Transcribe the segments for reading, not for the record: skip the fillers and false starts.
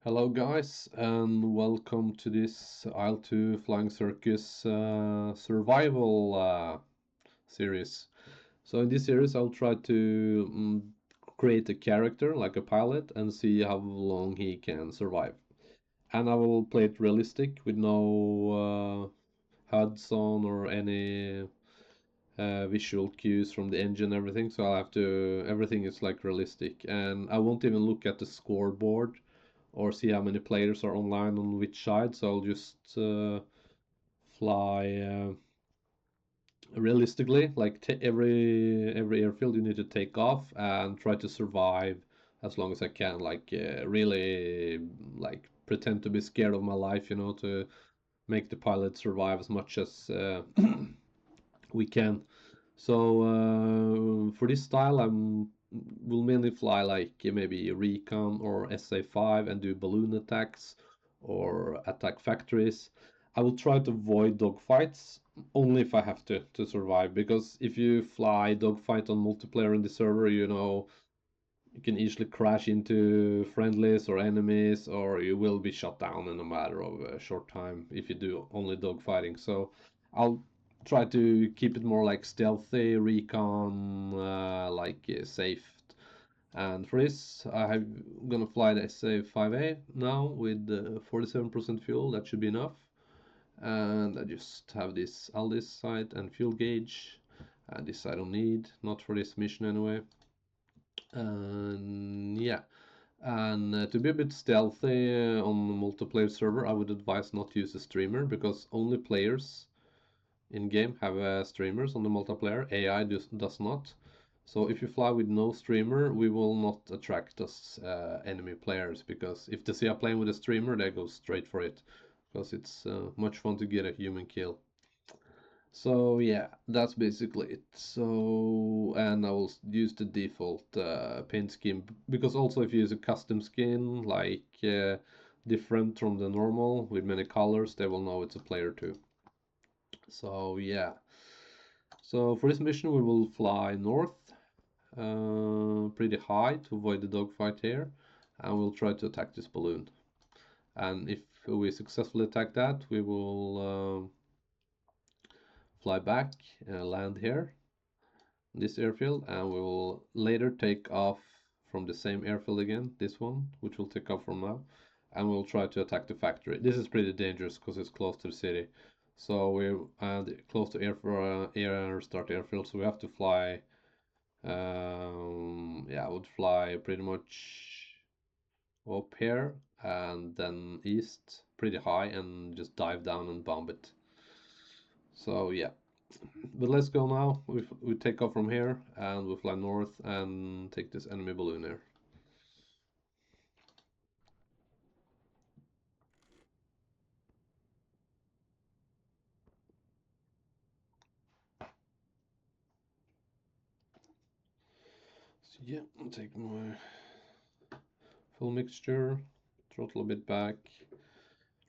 Hello guys and welcome to this il2 Flying Circus survival series. So in this series I'll try to create a character like a pilot and see how long he can survive. And I will play it realistic with no HUDs on or any visual cues from the engine and everything. So I'll have to, everything is like realistic, and I won't even look at the scoreboard or see how many players are online on which side. So I'll just fly realistically. Like every airfield, you need to take off and try to survive as long as I can. Like really, like pretend to be scared of my life, to make the pilot survive as much as we can. So for this style, will mainly fly like maybe recon or SA5 and do balloon attacks or attack factories. I will try to avoid dogfights only if I have to survive, because if you fly dogfight on multiplayer in the server, you can easily crash into friendlies or enemies, or you will be shot down in a matter of a short time if you do only dogfighting. So I'll try to keep it more like stealthy, recon, safe. And for this, I'm gonna fly the SA-5A now with 47% fuel. That should be enough. And I just have this all this side and fuel gauge, and this I don't need, not for this mission anyway. And yeah, and to be a bit stealthy on the multiplayer server, I would advise not to use a streamer, because only players in game have streamers on the multiplayer. AI does not. So if you fly with no streamer, we will not attract us enemy players, because if they see a plane with a streamer, they go straight for it, because it's much fun to get a human kill. So yeah, that's basically it. So, and I will use the default paint scheme, because also if you use a custom skin, like different from the normal with many colors, they will know it's a player too. So yeah, so for this mission we will fly north pretty high to avoid the dogfight here, and we'll try to attack this balloon. And if we successfully attack that, we will fly back and land here, this airfield, and we will later take off from the same airfield again, this one, which we'll take off from now, and we'll try to attack the factory. This is pretty dangerous because it's close to the city. So we're close to air start airfield, so we have to fly. Yeah, I would fly pretty much up here and then east pretty high and just dive down and bomb it. So yeah, but let's go now. We take off from here and we fly north and take this enemy balloon here. So yeah, I'll take my full mixture, throttle a bit back,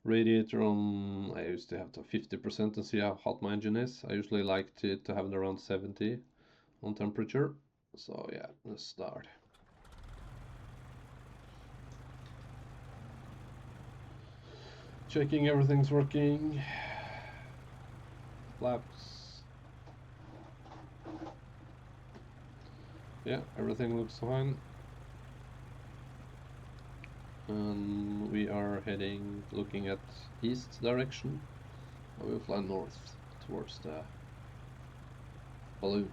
radiator on, I used to have to 50% and see how hot my engine is. I usually like to have it around 70 on temperature. So yeah, let's start. Checking everything's working. Flaps. Yeah, everything looks fine. And we are looking at east direction. And we'll fly north towards the balloon.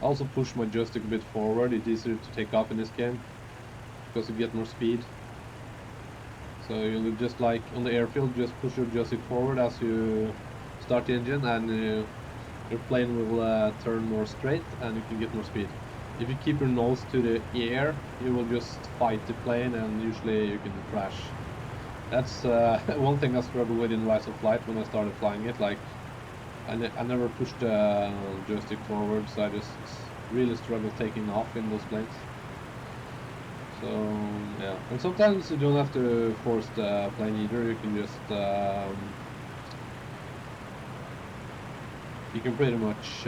I also push my joystick a bit forward. It's easier to take off in this game because you get more speed. So you'll just like on the airfield, just push your joystick forward as you start the engine, and your plane will turn more straight and you can get more speed. If you keep your nose to the air, you will just fight the plane and usually you can crash. That's one thing I struggled with in Rise of Flight when I started flying it. Like I never pushed the joystick forward, so I just really struggled taking off in those planes. So yeah, and sometimes you don't have to force the plane either. You can just you can pretty much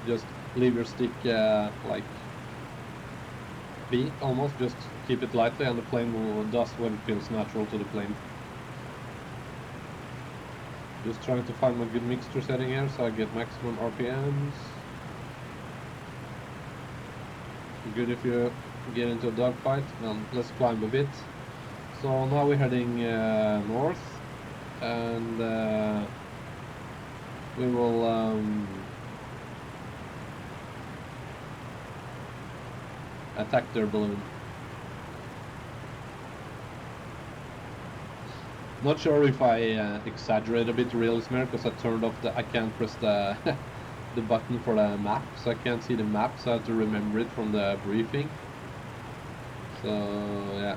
Just leave your stick like B almost, just keep it lightly and the plane will dust when it feels natural to the plane. Just trying to find my good mixture setting here so I get maximum RPMs. Good if you get into a dogfight. Now let's climb a bit. So now we're heading north, and we will attack their balloon. Not sure if I exaggerate a bit the realism here, because I turned off I can't press the the button for the map, so I can't see the map, so I have to remember it from the briefing. So yeah.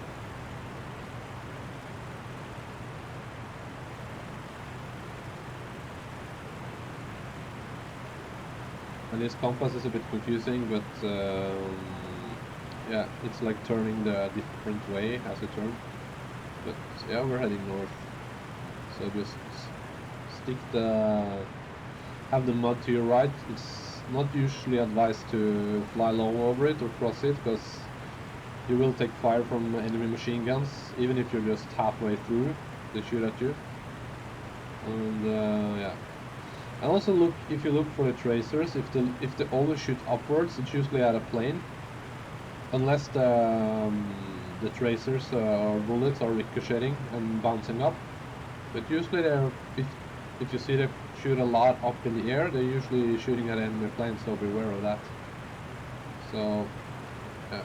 And this compass is a bit confusing, but yeah, it's like turning the different way as you turn. But yeah, we're heading north. So just have the mud to your right. It's not usually advised to fly low over it or cross it, because you will take fire from enemy machine guns, even if you're just halfway through, they shoot at you. And yeah. And also if you look for the tracers, if they always shoot upwards, it's usually at a plane, unless the tracers or bullets are ricocheting and bouncing up. But usually if you see them shoot a lot up in the air, they're usually shooting at enemy planes, so beware of that. So yeah.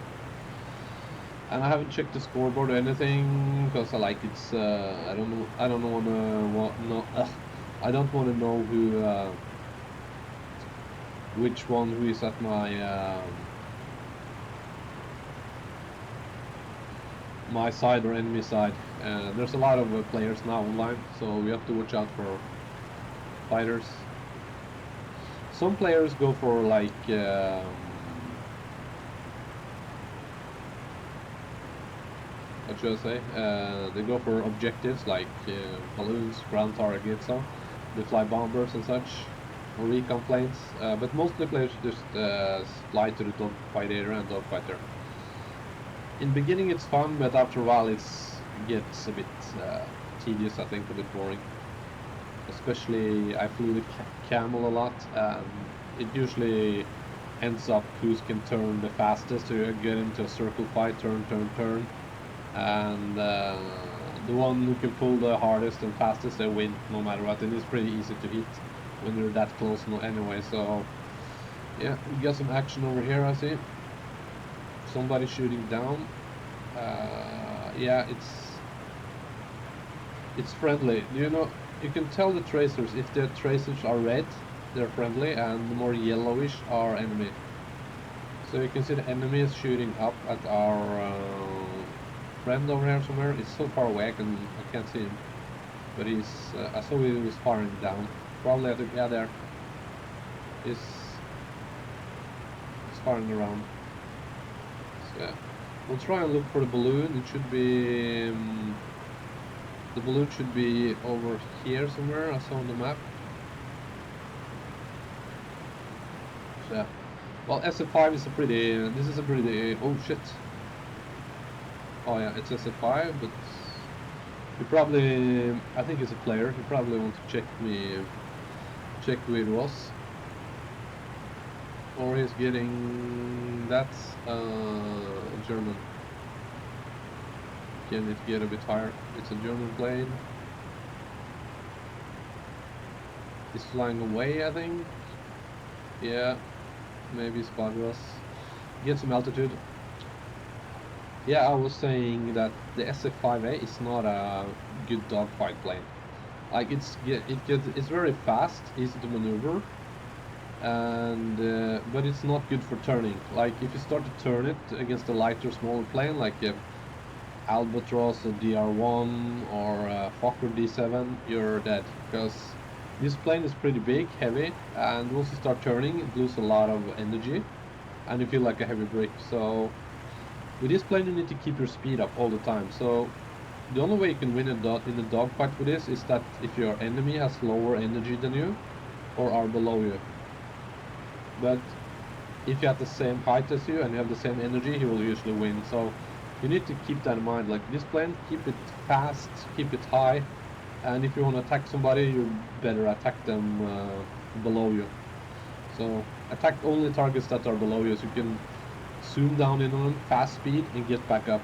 And I haven't checked the scoreboard or anything, because I don't want to know which one who is at my side or enemy side. There's a lot of players now online, so we have to watch out for fighters. Some players go for like what should I say? They go for objectives like balloons, ground targets, so they fly bombers and such, or recon planes. But mostly players just fly to the dogfight area and dogfighter. In the beginning it's fun, but after a while it gets a bit tedious, I think, a bit boring. Especially I flew the camel a lot, and it usually ends up who can turn the fastest to get into a circle fight, turn, and the one who can pull the hardest and fastest, they win no matter what, and it's pretty easy to hit when you're that close anyway. So yeah, we got some action over here. I see somebody shooting down. Yeah, it's friendly. You can tell the tracers. If the tracers are red, they're friendly, and the more yellowish are enemy. So you can see the enemy is shooting up at our friend over here somewhere. It's so far away I can't see him, but I saw he was firing down. Probably there. He's firing around. So yeah, we'll try and look for the balloon. It should be the balloon should be over here somewhere. I saw on the map. So yeah. Well, SF5 is this is a pretty, oh shit. Oh yeah, it's SF5, but you probably, I think it's a player. You probably want to check who it was. Or he's getting, that's German. Can it get a bit higher? It's a German plane. He's flying away, I think. Yeah, maybe spotted us. Get some altitude. Yeah, I was saying that the SF5A is not a good dogfight plane. Like it's very fast, easy to maneuver, and but it's not good for turning. Like if you start to turn it against a lighter, smaller plane like Albatross or DR1 or Fokker D7, you're dead, because this plane is pretty big, heavy, and once you start turning, it loses a lot of energy, and you feel like a heavy brick. So with this plane, you need to keep your speed up all the time. So the only way you can win in a dogfight with this is that if your enemy has lower energy than you or are below you. But if you have the same height as you and you have the same energy, he will usually win. So you need to keep that in mind. Like this plane, keep it fast, keep it high, and if you want to attack somebody, you better attack them below you. So attack only targets that are below you, so you can zoom down in on them, fast speed, and get back up.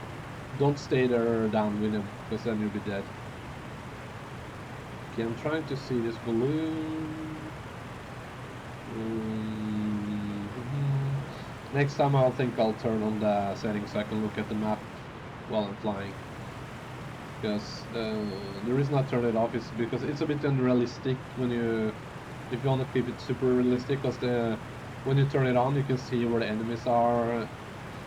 Don't stay there down with him, because then you'll be dead. Okay, I'm trying to see this balloon. Next time I'll think I'll turn on the settings so I can look at the map while I'm flying. Because the reason I turn it off is because it's a bit unrealistic when if you want to keep it super realistic, because when you turn it on you can see where the enemies are.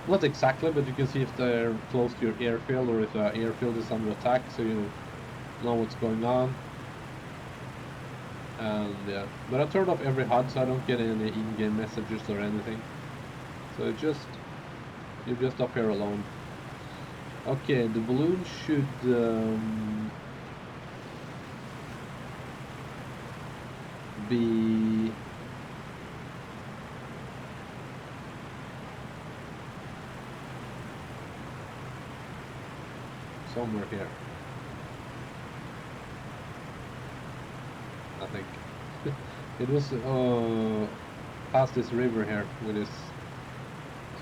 Not exactly, but you can see if they're close to your airfield or if the airfield is under attack, so you know what's going on. And yeah, but I turned off every HUD so I don't get any in-game messages or anything. So you're just up here alone. Okay, the balloon should be somewhere here, I think. It was past this river here with this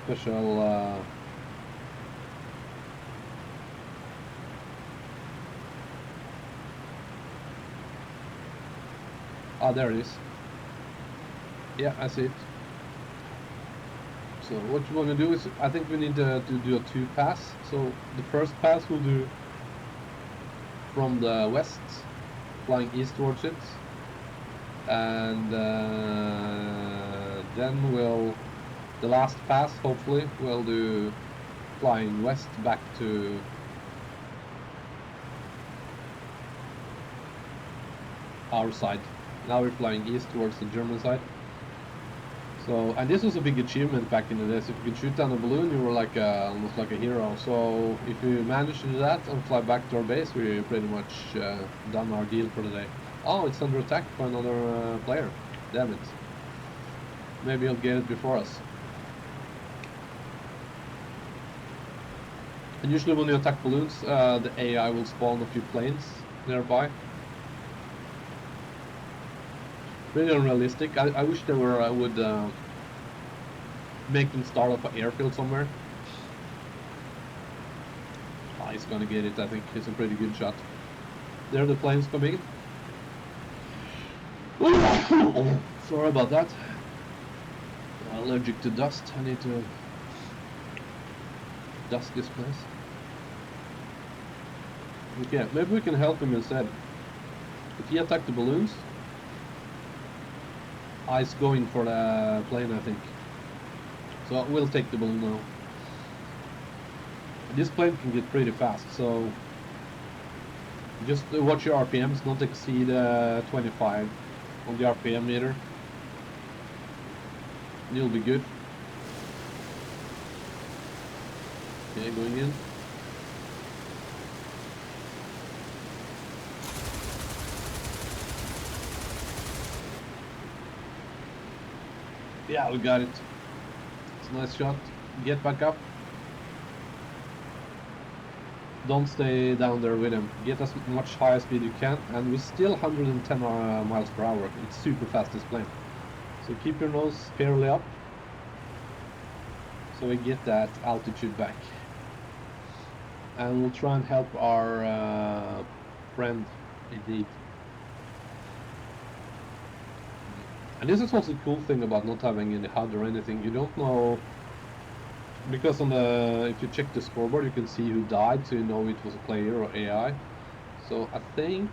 special there it is. Yeah, I see it. So what you want to do is, I think we need to do a 2 pass. So the first pass we'll do from the west, flying east towards it, and then the last pass hopefully we'll do flying west back to our side. Now we're flying east towards the German side. So, and this was a big achievement back in the days. If you could shoot down a balloon, you were like almost like a hero. So if you manage to do that and fly back to our base, we're pretty much done our deal for the day. Oh, it's under attack by another player. Damn it. Maybe he'll get it before us. And usually when you attack balloons, the AI will spawn a few planes nearby. Really unrealistic. I wish they were. I would make them start up an airfield somewhere. Oh, he's gonna get it. I think it's a pretty good shot. There are the planes coming. Sorry about that. I'm allergic to dust. I need to dust this place. Okay, maybe we can help him instead. If he attacked the balloons, I's going for the plane, I think. So we'll take the balloon now. This plane can get pretty fast, so just watch your RPMs, don't exceed 25 on the RPM meter. You'll be good. Okay, going in. Yeah, we got it. It's a nice shot. Get back up. Don't stay down there with him. Get as much higher speed you can, and we're still 110 miles per hour. It's super fast, this plane. So keep your nose fairly up, so we get that altitude back. And we'll try and help our friend, indeed. And this is also the cool thing about not having any HUD or anything. You don't know, because if you check the scoreboard, you can see who died, so you know it was a player or AI. So I think,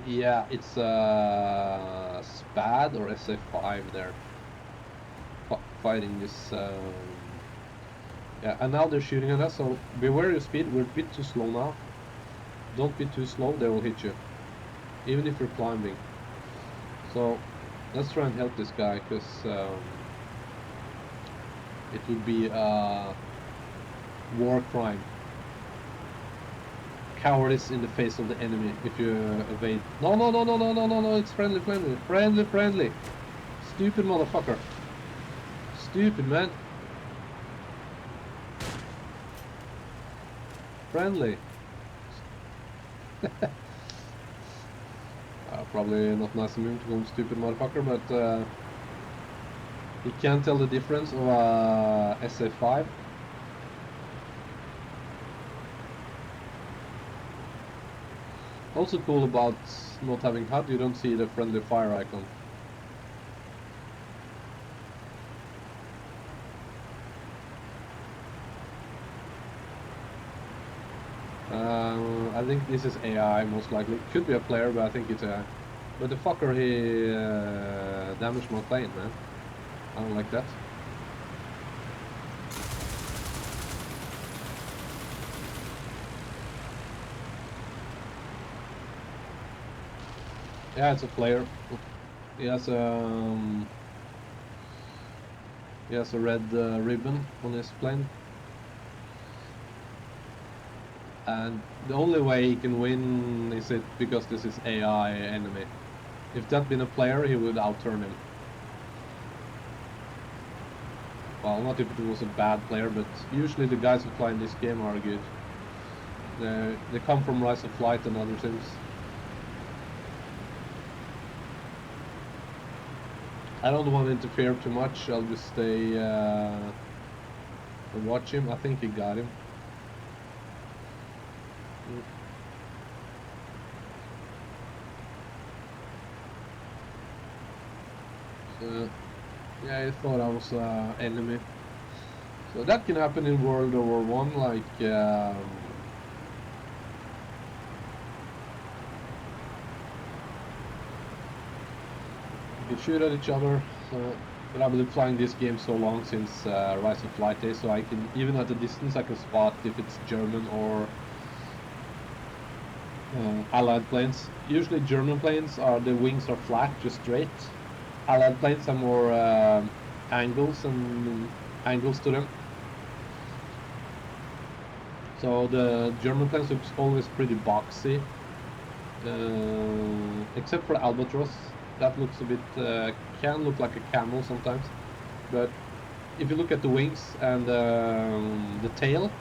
yeah, it's SPAD or SA5 there, fighting this. Yeah, and now they're shooting at us. So beware your speed. We're a bit too slow now. Don't be too slow; they will hit you, even if you're climbing. So let's try and help this guy, because it would be a war crime cowardice in the face of the enemy if you evade. No, no, no, no, no, no, no, no, it's friendly, friendly, friendly, friendly. Stupid motherfucker. Stupid, man. Friendly. Probably not nice of me to call him stupid motherfucker, but you can't tell the difference of a SA5. Also cool about not having HUD, you don't see the friendly fire icon. I think this is AI most likely. Could be a player, but I think it's AI. But the fucker, he damaged my plane, man. I don't like that. Yeah, it's a player. He has a red ribbon on his plane. And the only way he can win is it because this is AI enemy. If that been a player, he would outturn him. Well, not if it was a bad player, but usually the guys who play in this game are good. They come from Rise of Flight and other sims. I don't want to interfere too much, I'll just stay and watch him. I think he got him. Yeah, I thought I was enemy. So that can happen in World War I, like you can shoot at each other. So, but I've been playing this game so long since Rise of Flight days, so I can, even at a distance, I can spot if it's German or Allied planes. Usually German planes the wings are flat, just straight. Allied planes have more angles to them. So the German planes looks always pretty boxy, except for Albatross. That looks a bit can look like a camel sometimes. But if you look at the wings and the tail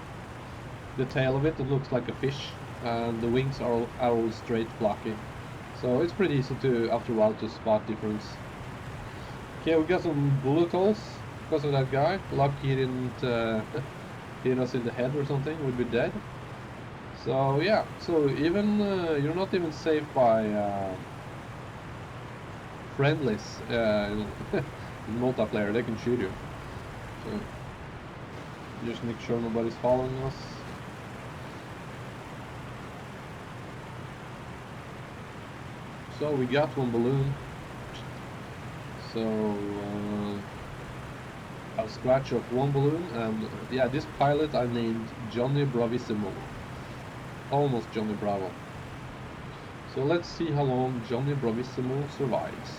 of it, it looks like a fish, and the wings are all straight, blocky. So it's pretty easy to, after a while, to spot difference. Okay, we got some bullet holes because of that guy. Lucky he didn't hit us in the head or something, we'd be dead. So yeah, so even you're not even safe by friendlies in multiplayer. They can shoot you. So just make sure nobody's following us. So we got one balloon. So I'll scratch off one balloon, and yeah, this pilot I named Johnny Bravisimo. Almost Johnny Bravo. So let's see how long Johnny Bravisimo survives.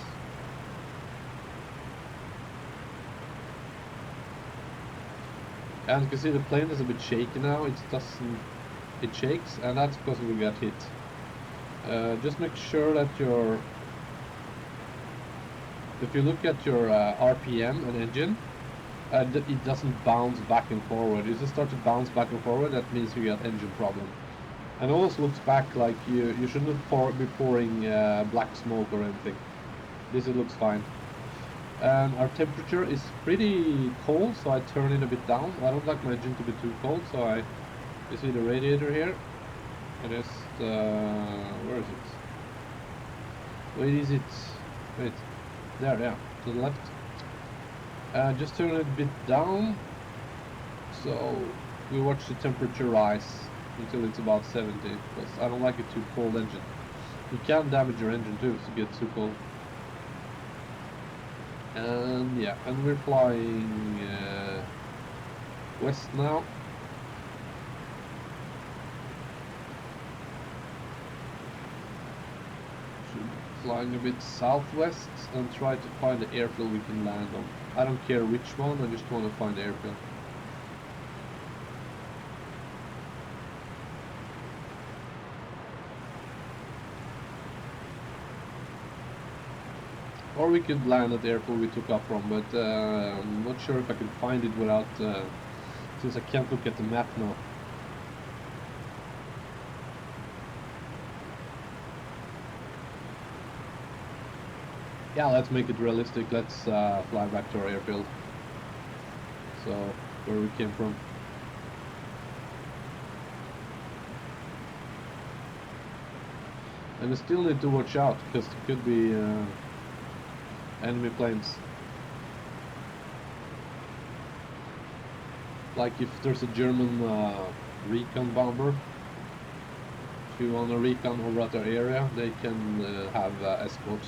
And you can see the plane is a bit shaky now. It shakes, and that's because we got hit. Just make sure that if you look at your RPM and engine, it doesn't bounce back and forward. If it starts to bounce back and forward, that means you got engine problem. And it always looks back like you shouldn't be pouring black smoke or anything. This it looks fine. And our temperature is pretty cold, so I turn it a bit down. I don't like my engine to be too cold, so you see the radiator here. And it's where is it? Where is it? Wait, there, yeah, to the left. Just turn it a bit down, so we watch the temperature rise until it's about 70, because I don't like it too cold engine. You can damage your engine too if it gets too cold. And yeah, and we're flying west now. Flying a bit southwest and try to find the airfield we can land on. I don't care which one, I just want to find the airfield. Or we could land at the airport we took off from, but I'm not sure if I could find it without, since I can't look at the map now. Yeah, let's make it realistic. Let's fly back to our airfield. So, where we came from. And we still need to watch out, because there could be enemy planes. Like if there's a German recon bomber, if you want to recon over at our area, they can have escorts.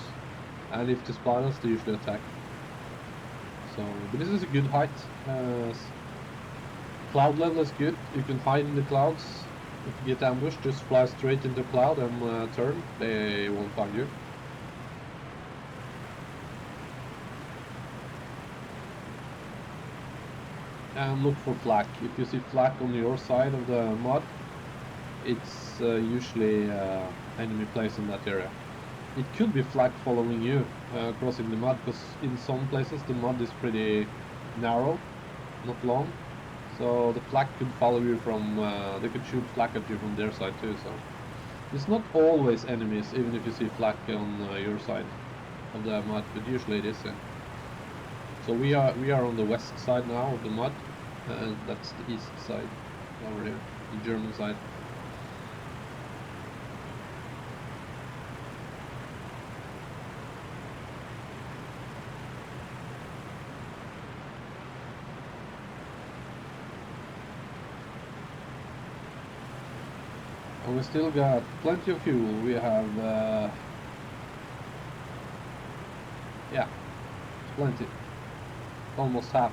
And if they spot us, they usually attack. So, but this is a good height. Cloud level is good. You can hide in the clouds. If you get ambushed, just fly straight into the cloud and turn. They won't find you. And look for flak. If you see flak on your side of the mud, it's usually enemy place in that area. It could be flak following you crossing the mud, because in some places the mud is pretty narrow, not long. So the flak could follow you from, they could shoot flak at you from their side too. So it's not always enemies, even if you see flak on your side of the mud, but usually it is. Yeah. So we are on the west side now of the mud, and that's the east side over here, the German side. And we still got plenty of fuel. We have, yeah, plenty. Almost half.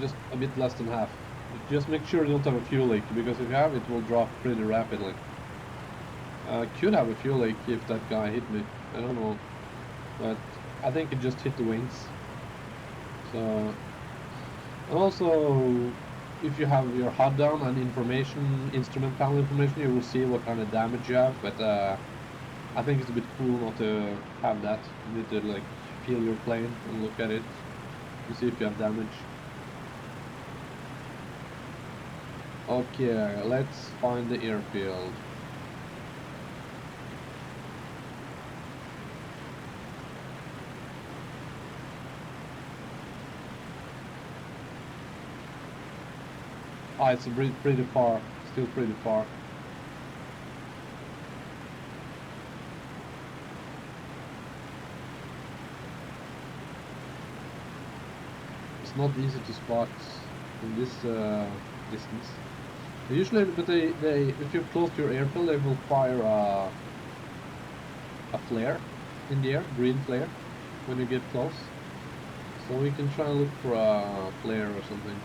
Just a bit less than half. Just make sure you don't have a fuel leak, because if you have, it will drop pretty rapidly. Could have a fuel leak if that guy hit me. I don't know. But I think it just hit the wings. So, and also, if you have your HUD down and information, instrument panel information, you will see what kind of damage you have. But I think it's a bit cool not to have that. You need to like feel your plane and look at it to see if you have damage. Okay, let's find the airfield. Ah, it's pretty far, still pretty far. It's not easy to spot in this distance. Usually, but they if you're close to your airfield, they will fire a flare in the air, green flare, when you get close. So we can try and look for a flare or something.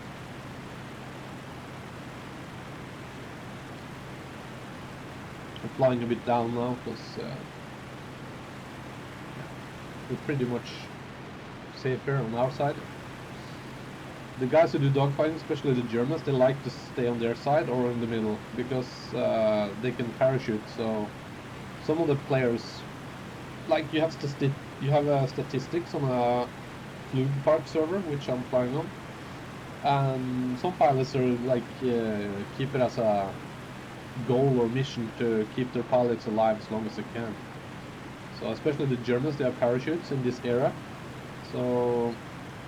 I'm flying a bit down now because we're pretty much safe here on our side. The guys who do dogfighting, especially the Germans, they like to stay on their side or in the middle, because they can parachute. So some of the players, like you have statistics on a Flug Park server, which I'm flying on, and some pilots are like keep it as a goal or mission to keep their pilots alive as long as they can. So especially the Germans, they have parachutes in this era. So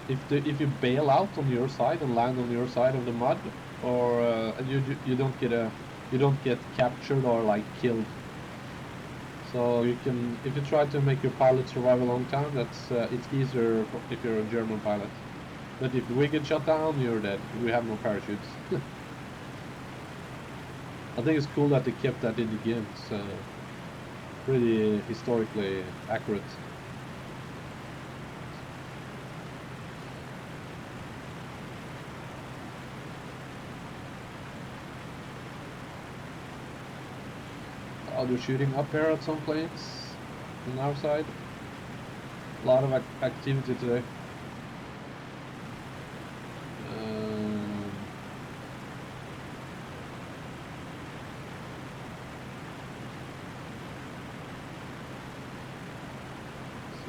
if you bail out on your side and land on your side of the mud, or and you don't get captured or like killed. So you can, if you try to make your pilot survive a long time, that's it's easier if you're a German pilot. But if we get shot down, you're dead. We have no parachutes. I think it's cool that they kept that in the game. It's pretty historically accurate. Oh, they're shooting up here at some planes on our side. A lot of activity today.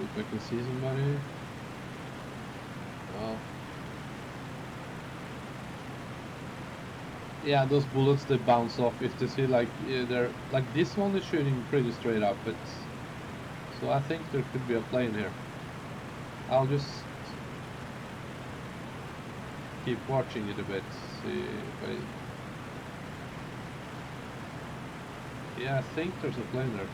if I can see somebody. Oh. Yeah, those bullets, they bounce off. If they see like they're like this one is shooting pretty straight up, but so I think there could be a plane here. I'll just keep watching it a bit, see if I... Yeah, I think there's a plane there.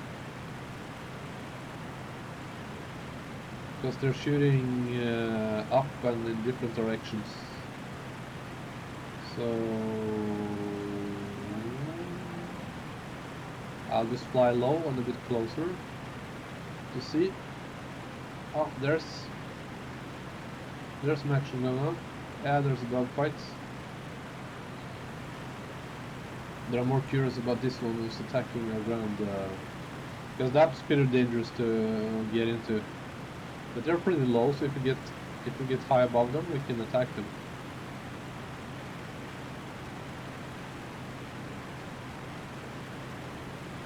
Because they're shooting up and in different directions. So I'll just fly low and a bit closer to see. Oh, there's some action going on. Yeah, there's a dogfight. But I'm more curious about this one who's attacking our ground, because that's pretty dangerous to get into. But they're pretty low, so if we get high above them, we can attack them.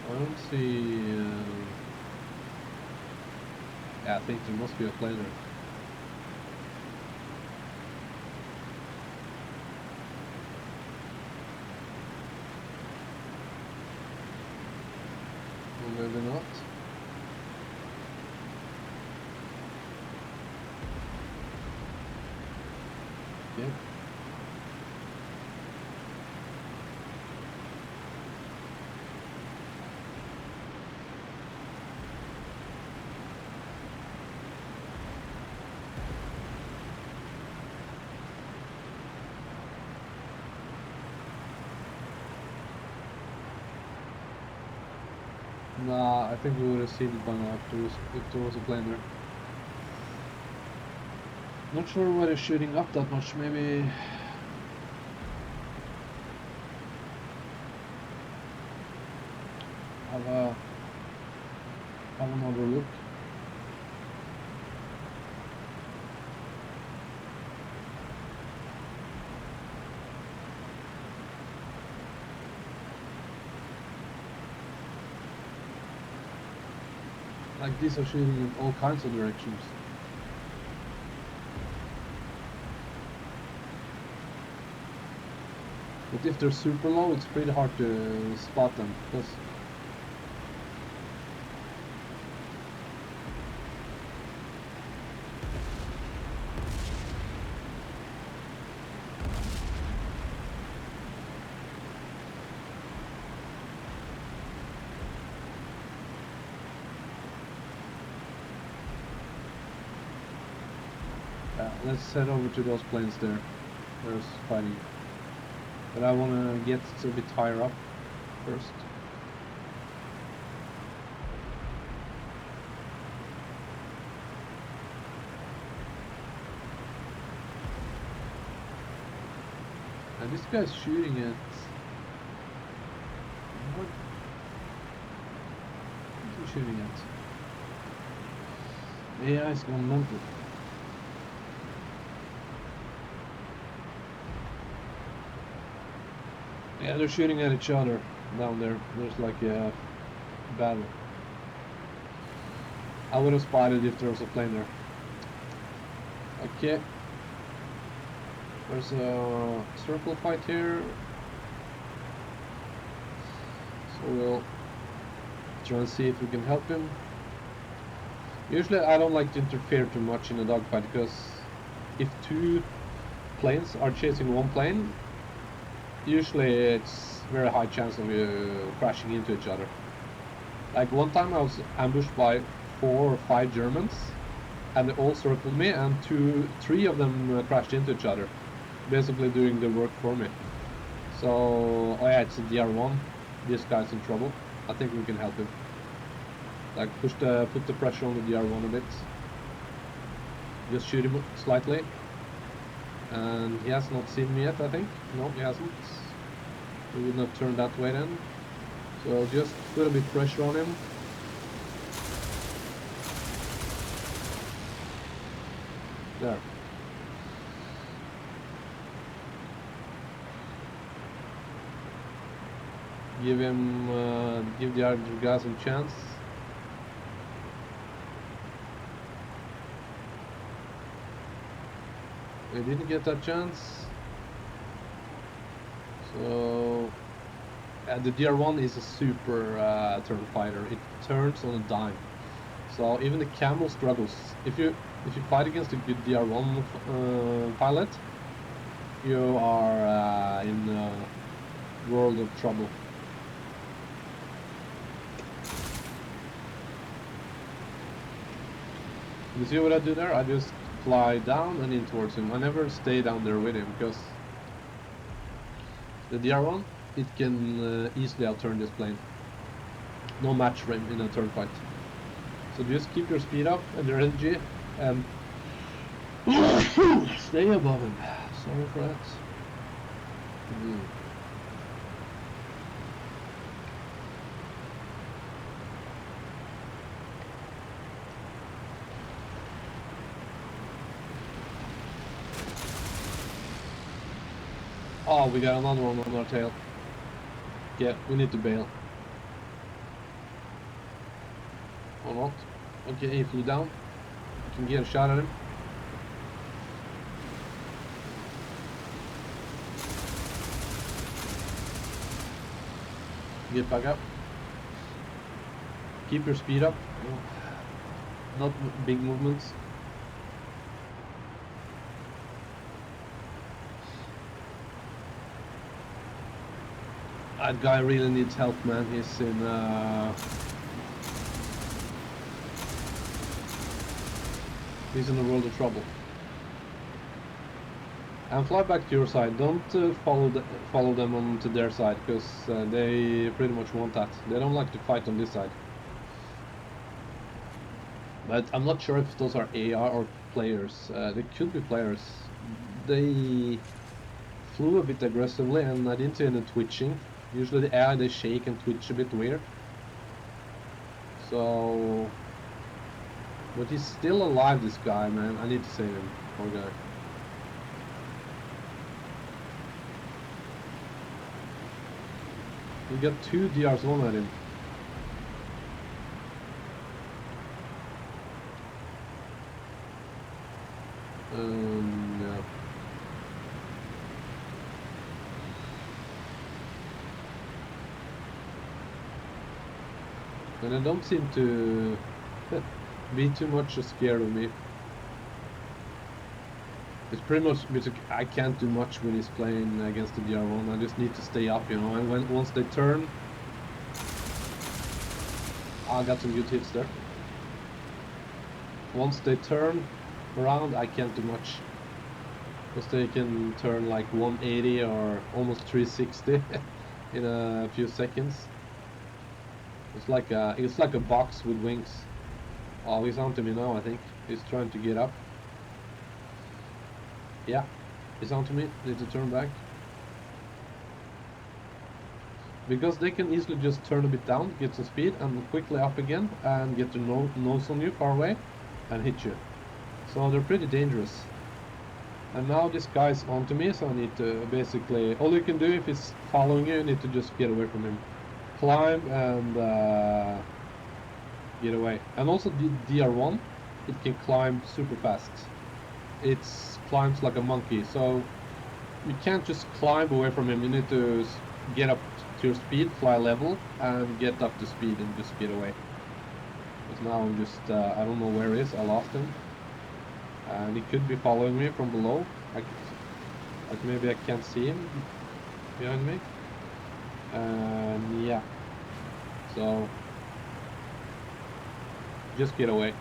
I don't see. Yeah, I think there must be a plane there. Or maybe not. Okay. Nah, I think we would have seen it by now if there was a plane there. Not sure why they're shooting up that much, maybe... Have another look. Like these are shooting in all kinds of directions. But if they're super low, it's pretty hard to spot them, because let's head over to those planes there. There's fighting. But I want to get a bit higher up first. And this guy's shooting at... What is he shooting at? AI's gone mental. Yeah, they're shooting at each other down there. There's like a battle. I would have spotted if there was a plane there. Okay. There's a circle fight here. So we'll try and see if we can help him. Usually I don't like to interfere too much in a dogfight, because if two planes are chasing one plane, usually it's very high chance of you crashing into each other. Like one time I was ambushed by 4 or 5 Germans, and they all circled me, and 3 of them crashed into each other, basically doing the work for me. So, oh yeah, it's a DR1. This guy's in trouble. I think we can help him. Like put the pressure on the DR1 a bit. Just shoot him slightly. And he has not seen me yet, I think. No, he hasn't. He would not turn that way then. So just put a bit of pressure on him. There. Give the other guy some chance. I didn't get that chance. So the DR1 is a super turn fighter. It turns on a dime. So even the camel struggles. If you fight against a good DR1 pilot, you are in a world of trouble. You see what I do there? I just fly down and in towards him. I never stay down there with him because the DR1, it can easily outturn this plane. No match for him in a turn fight. So just keep your speed up and your energy and stay above him. Sorry for that. Oh, we got another one on our tail. Yeah, we need to bail. Or not. Okay, he flew down. We can get a shot at him. Get back up. Keep your speed up. Not big movements. That guy really needs help, man. He's in a world of trouble. And fly back to your side. Don't follow them onto their side, because they pretty much want that. They don't like to fight on this side. But I'm not sure if those are AR or players. They could be players. They flew a bit aggressively, and I didn't see any twitching. Usually the AI, they shake and twitch a bit weird. So... But he's still alive, this guy, man. I need to save him. Poor guy. We got 2 DRs on at him. Yeah. And I don't seem to be too much scared of me. It's pretty much because I can't do much when he's playing against the DR1. I just need to stay up, you know. And once they turn, I got some good hits there. Once they turn around, I can't do much, because they can turn like 180 or almost 360 in a few seconds. It's like a box with wings. Oh, he's onto me now, I think. He's trying to get up. Yeah, he's onto me. Need to turn back. Because they can easily just turn a bit down, get some speed, and quickly up again, and get the nose on you far away, and hit you. So they're pretty dangerous. And now this guy's onto me, so I need to basically... All you can do if he's following you, you need to just get away from him. Climb and get away. And also the DR1, it can climb super fast. It climbs like a monkey, so you can't just climb away from him. You need to get up to your speed, fly level, and get up to speed and just get away. Because now I'm just, I don't know where he is. I lost him. And he could be following me from below. Like maybe I can't see him behind me. And yeah, so just get away.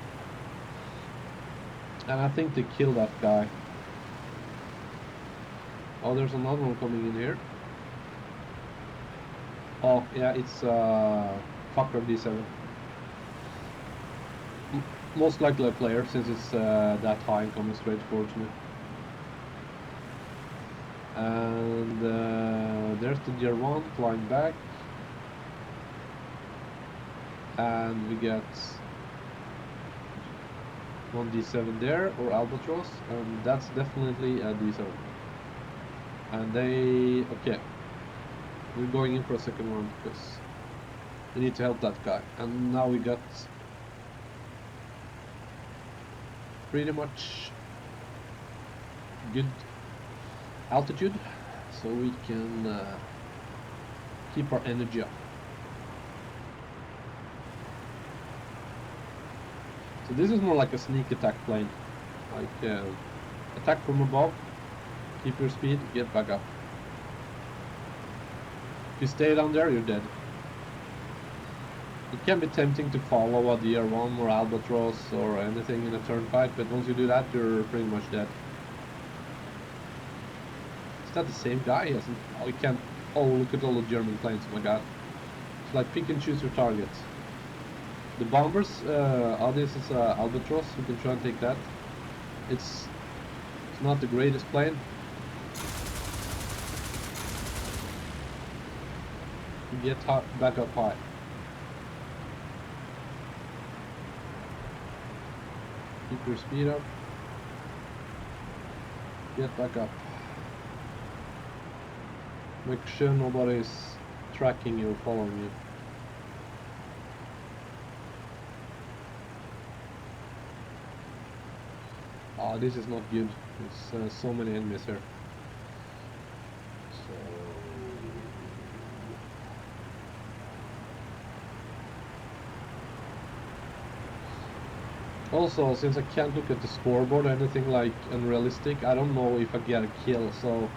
And I think they killed that guy. Oh, there's another one coming in here. Oh yeah, it's Fucker D7. Most likely a player, since it's that high and coming straight towards me. And there's the DR1 flying back. And we get one D7 there, or Albatross, and that's definitely a D7. And they... okay. We're going in for a second one, because we need to help that guy. And now we got pretty much good altitude so we can keep our energy up. So this is more like a sneak attack plane, like attack from above, keep your speed, get back up. If you stay down there, you're dead. It can be tempting to follow a DR1 or Albatross or anything in a turn fight, but once you do that, you're pretty much dead. Is that the same guy? He hasn't. Oh, you can't. Oh, look at all the German planes! Oh my god! It's like pick and choose your targets. The bombers. Oh, this is Albatross. You can try and take that. It's not the greatest plane. You get back up high. Keep your speed up. Get back up. Make sure nobody's tracking you or following you. Oh, this is not good. There's so many enemies here. Also, since I can't look at the scoreboard or anything like unrealistic, I don't know if I get a kill, so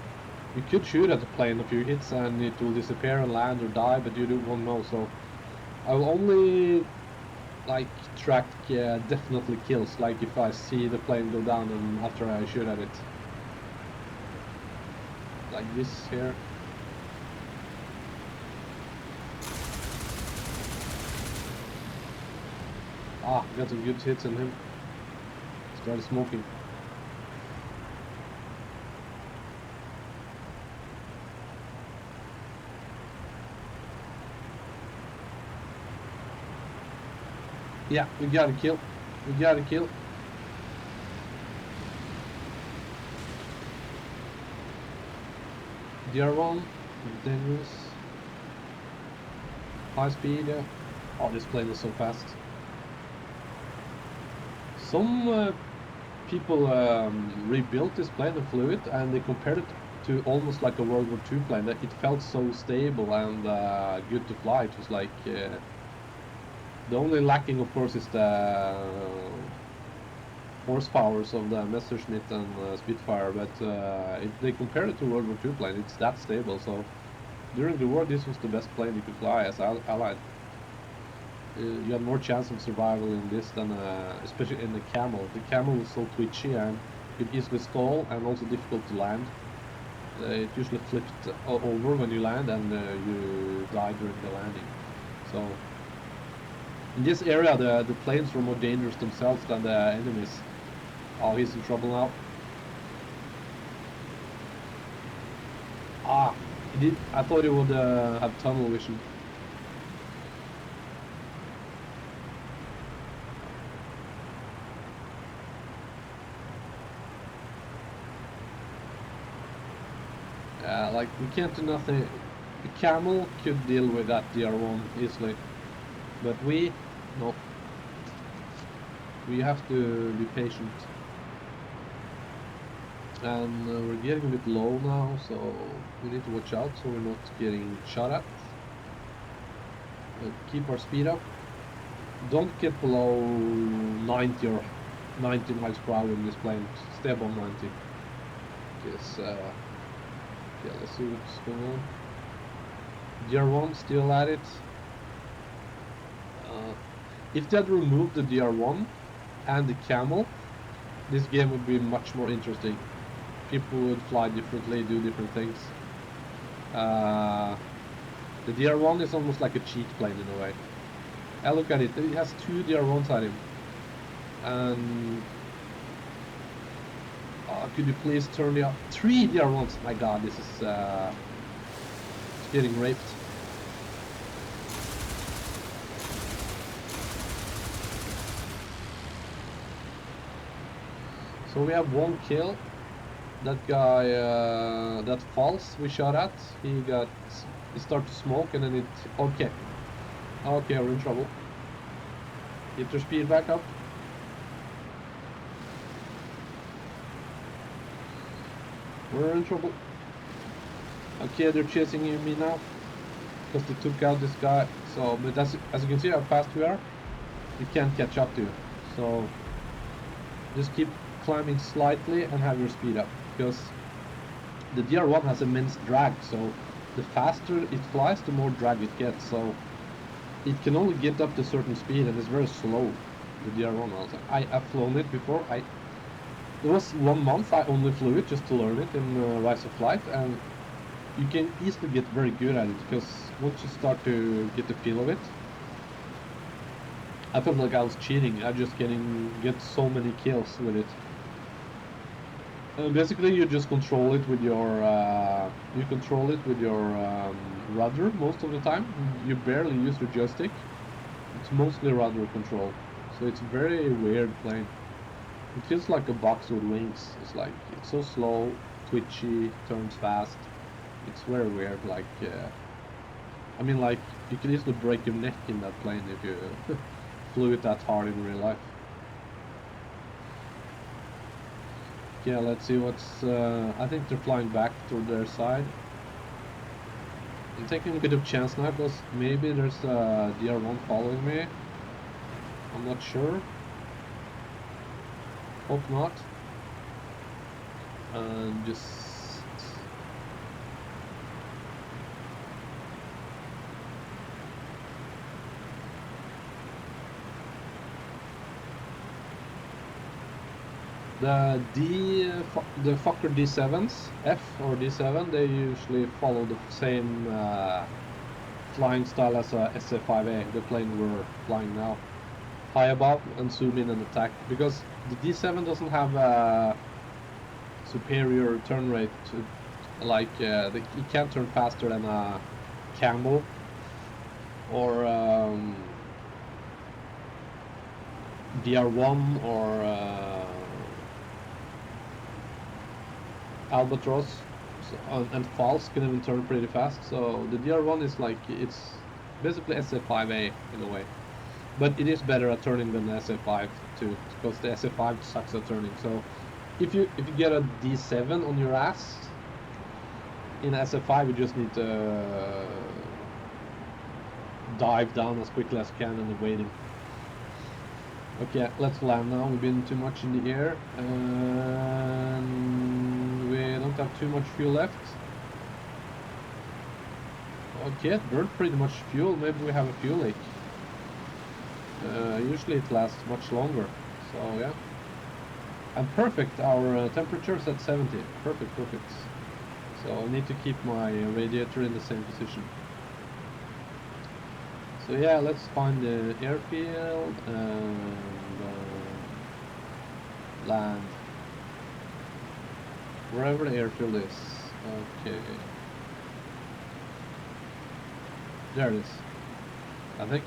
you could shoot at the plane a few hits and it will disappear and land or die, but you won't know, so I will only like track definitely kills, like if I see the plane go down and after I shoot at it. Like this here. Ah, got some good hits on him. Started smoking. Yeah, we got a kill. We got a kill. DR1, dangerous. High speed, yeah. Oh, this plane is so fast. Some people rebuilt this plane and flew it, and they compared it to almost like a World War II plane. It felt so stable and good to fly. It was like the only lacking, of course, is the horsepowers of the Messerschmitt and Spitfire. But they compared it to World War II plane. It's that stable. So during the war, this was the best plane you could fly as Allied. You had more chance of survival in this than especially in the Camel. The Camel was so twitchy and could easily stall and also difficult to land. It usually flipped over when you land and you die during the landing. So in this area the planes were more dangerous themselves than the enemies. Oh, he's in trouble now. Ah, he did. I thought he would have tunnel vision. Like, we can't do nothing. The Camel could deal with that DR1 easily, but no. We have to be patient. And we're getting a bit low now, so we need to watch out so we're not getting shot at. Keep our speed up. Don't get below 90 or 90 miles per hour in this plane. Stay above 90. Yes. Yeah, let's see what's going on. DR1 still at it. If they had removed the DR1 and the Camel, this game would be much more interesting. People would fly differently, do different things. The DR1 is almost like a cheat plane in a way. Look at it, it has 2 DR1s at him. And could you please turn the 3 DR1s? My god, this is getting raped. So we have 1 kill. That guy, that false we shot at, he started to smoke and then it, okay, we're in trouble. Get your speed back up. We're in trouble. Okay, they're chasing me now because they took out this guy. So, but as you can see how fast we are, you can't catch up to you. So just keep climbing slightly and have your speed up, because the DR1 has immense drag. So the faster it flies, the more drag it gets. So it can only get up to a certain speed, and it's very slow. The DR1 also. I've flown it before. There was 1 month I only flew it just to learn it in Rise of Flight, and you can easily get very good at it, because once you start to get the feel of it, I felt like I was cheating. I just get so many kills with it. Basically, you just control it with your rudder most of the time. You barely use your joystick. It's mostly rudder control, so it's very weird plane. It feels like a box with wings. It's so slow, twitchy, turns fast. It's very weird. I mean, like, you could easily break your neck in that plane if you flew it that hard in real life. Yeah, let's see what's... I think they're flying back to their side. I'm taking a bit of chance now, because maybe there's a DR1 following me. I'm not sure. Hope not. And just... The Fokker D7s, F or D7, they usually follow the same flying style as a SF5A, the plane we're flying now. High above and zoom in and attack, because the D7 doesn't have a superior turn rate. It can't turn faster than a Camel or DR1 or Albatross, and False can even turn pretty fast. So the DR1 is it's basically SF5A in a way, but it is better at turning than the SF5 too, because the SF5 sucks at turning. So if you get a D7 on your ass in SF5, you just need to dive down as quickly as you can and waiting. Okay, let's land now. We've been too much in the air, and we don't have too much fuel left. Okay, it burned pretty much fuel. Maybe we have a fuel leak. Usually it lasts much longer. So yeah. And perfect, our temperature's at 70. Perfect. So I need to keep my radiator in the same position. So yeah, let's find the airfield and land. Wherever the airfield is. Okay. There it is. I think.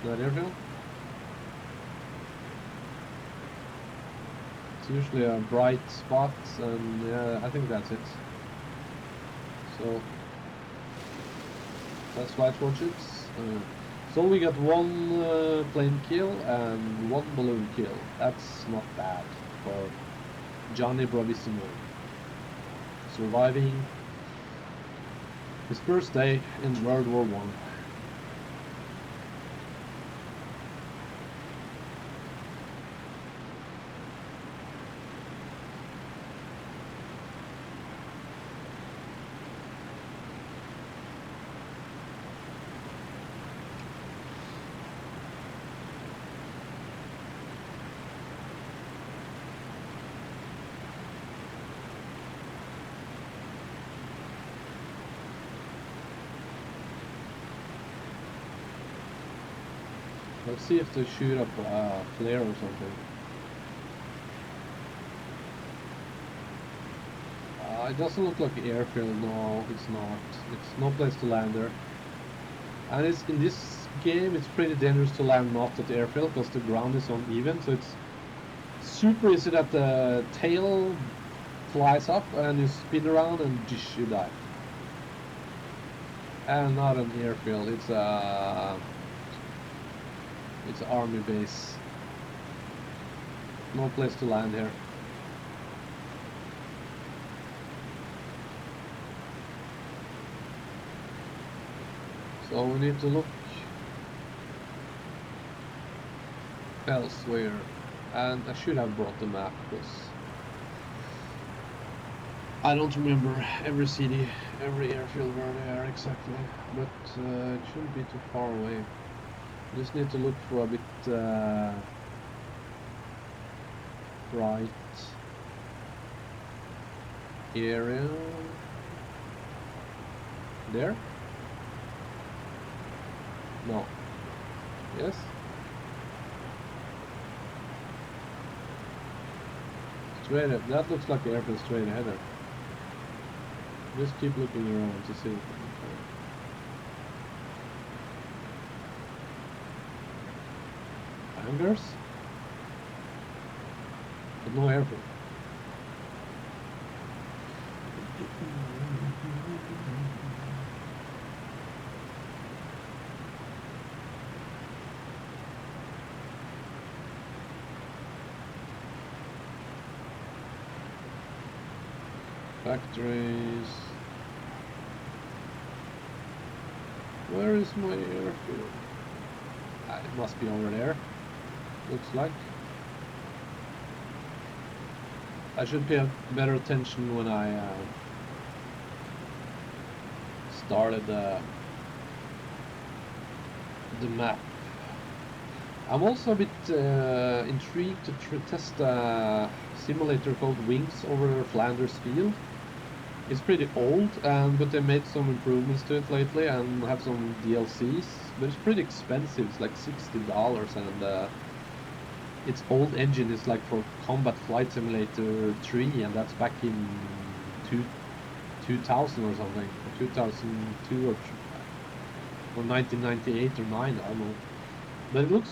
Is that airfield? It's usually a bright spot, and yeah, I think that's it. So that's flight warships. So we got one plane kill and one balloon kill. That's not bad for Johnny Bravisimo. Surviving his first day in World War I. Let's see if they shoot up a flare or something. It doesn't look like an airfield. No, it's not. It's no place to land there. And in this game, it's pretty dangerous to land not at the airfield because the ground is uneven. So it's super easy that the tail flies up and you spin around and you die. And not an airfield. It's an army base. No place to land here. So we need to look elsewhere. And I should have brought the map because I don't remember every city, every airfield where they are exactly, but it shouldn't be too far away. Just need to look for a bit bright area. There? No. Yes? Straight up. That looks like the airfield straight ahead there. Just keep looking around to see. Hangars? But no airfield. Factories. Where is my airfield? It must be over there. Looks like. I should pay better attention when I started the map. I'm also a bit intrigued to test a simulator called Wings over Flanders Field. It's pretty old, but they made some improvements to it lately and have some DLCs. But it's pretty expensive. It's like $60, and its old engine is like for Combat Flight Simulator 3, and that's back in 2000 or something, or 2002 or 1998 or 9, I don't know. But it looks.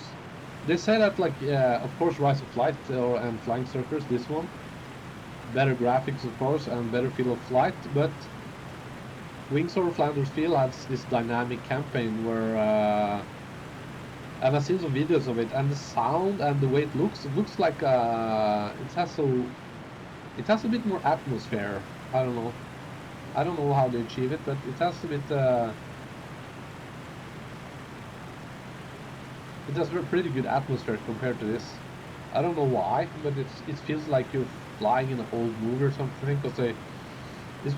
They say that, like, of course, Rise of Flight and Flying Circus, this one, better graphics, of course, and better feel of flight, but Wings over Flanders Field has this dynamic campaign where, and I've seen some videos of it, and the sound and the way it looks like it has a bit more atmosphere. I don't know how they achieve it, but it has a bit. It has a pretty good atmosphere compared to this. I don't know why, but it feels like you're flying in an old movie or something. Because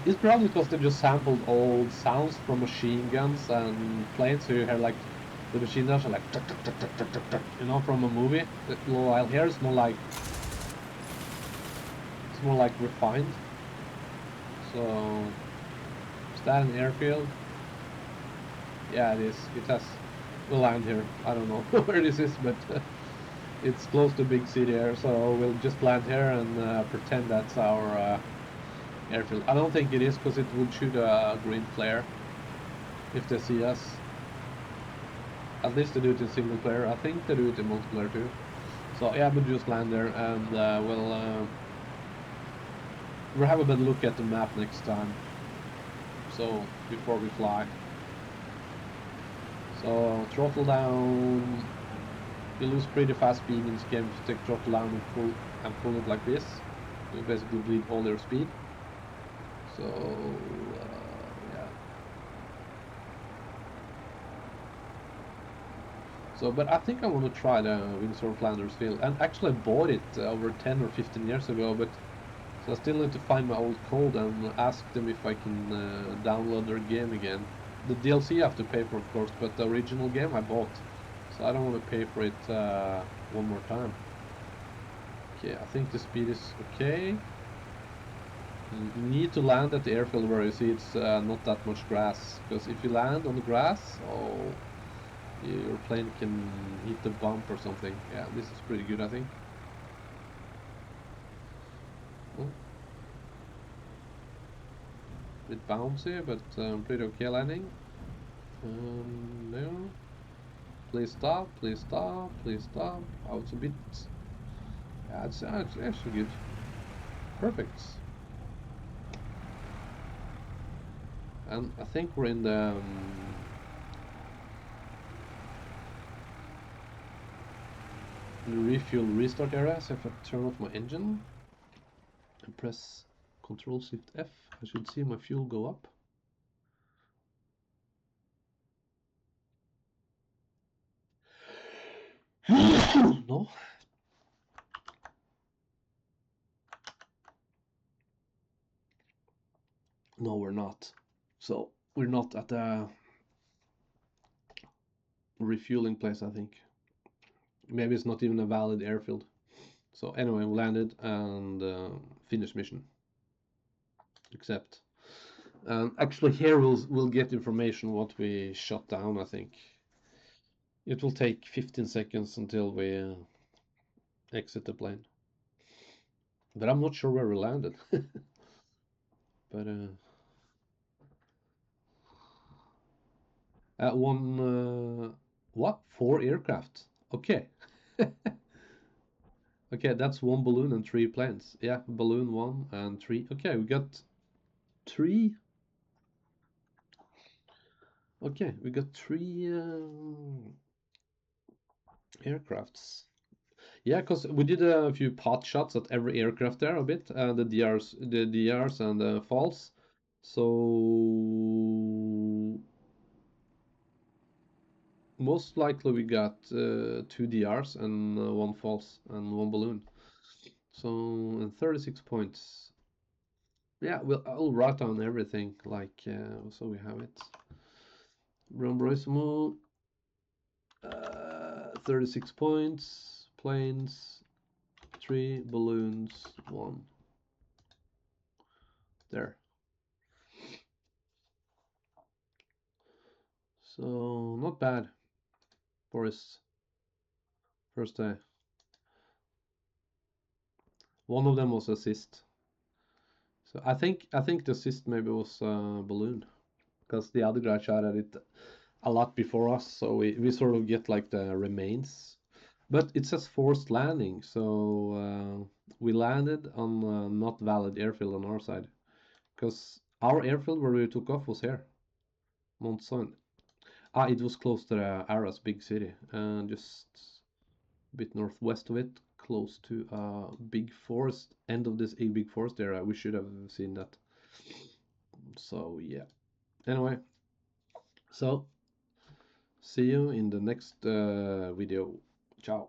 it's probably because they just sampled old sounds from machine guns and planes. So you hear like the machine guns are like tuck, tuck, tuck, tuck, tuck, tuck, tuck, you know, from a movie. While here it's more like refined. So is that an airfield? Yeah, it is. It has. We'll land here. I don't know where this is, but it's close to big city here, so we'll just land here and pretend that's our airfield. I don't think it is, because it would shoot a green flare if they see us. At least they do it in single player. I think they do it in multiplayer too. So yeah, we'll just land there, and we'll have a better look at the map next time. So before we fly. So throttle down. You lose pretty fast speed in this game if you take throttle down and pull it like this. You basically bleed all your speed. So yeah. So, but I think I want to try the Windsor Flanders Field, and actually I bought it over 10 or 15 years ago. But so I still need to find my old code and ask them if I can download their game again. The DLC I have to pay for, of course, but the original game I bought. So I don't want to pay for it one more time. Okay, I think the speed is okay. You need to land at the airfield where you see it's not that much grass. Because if you land on the grass, oh, your plane can hit the bump or something. Yeah, this is pretty good, I think. Oh. Bit bouncy, but pretty okay landing. No. Please stop, please stop, please stop. Oh, it's a bit. Yeah, it's actually good. Perfect. And I think we're in the refuel restart area. So if I turn off my engine and press Control Shift F, I should see my fuel go up. No. No, we're not. So we're not at the refueling place, I think. Maybe it's not even a valid airfield. So anyway, we landed and finished mission. Accept. Actually, here we'll get information what we shot down. I think it will take 15 seconds until we exit the plane. But I'm not sure where we landed. But what? 4 aircraft. Okay. Okay, that's 1 balloon and 3 planes. Yeah, balloon 1 and 3. Okay, we got 3. Okay, we got 3 aircrafts. Yeah, because we did a few pot shots at every aircraft there a bit, the DRs and the falls. So most likely we got 2 DRs and 1 false and 1 balloon. So and 36 points. Yeah, I'll write down everything like so we have it. Bravisimo, 36 points, planes, 3 balloons, 1. There. So not bad for his first day. One of them was assist. So I think the assist maybe was balloon, because the other guy shot at it a lot before us, so we sort of get like the remains. But it says forced landing, so we landed on a not valid airfield on our side, because our airfield where we took off was here, Mont Saint. It was close to the Arras big city, and just a bit northwest of it, close to a big forest, end of this big forest area. We should have seen that. So yeah. Anyway, so see you in the next video. Ciao.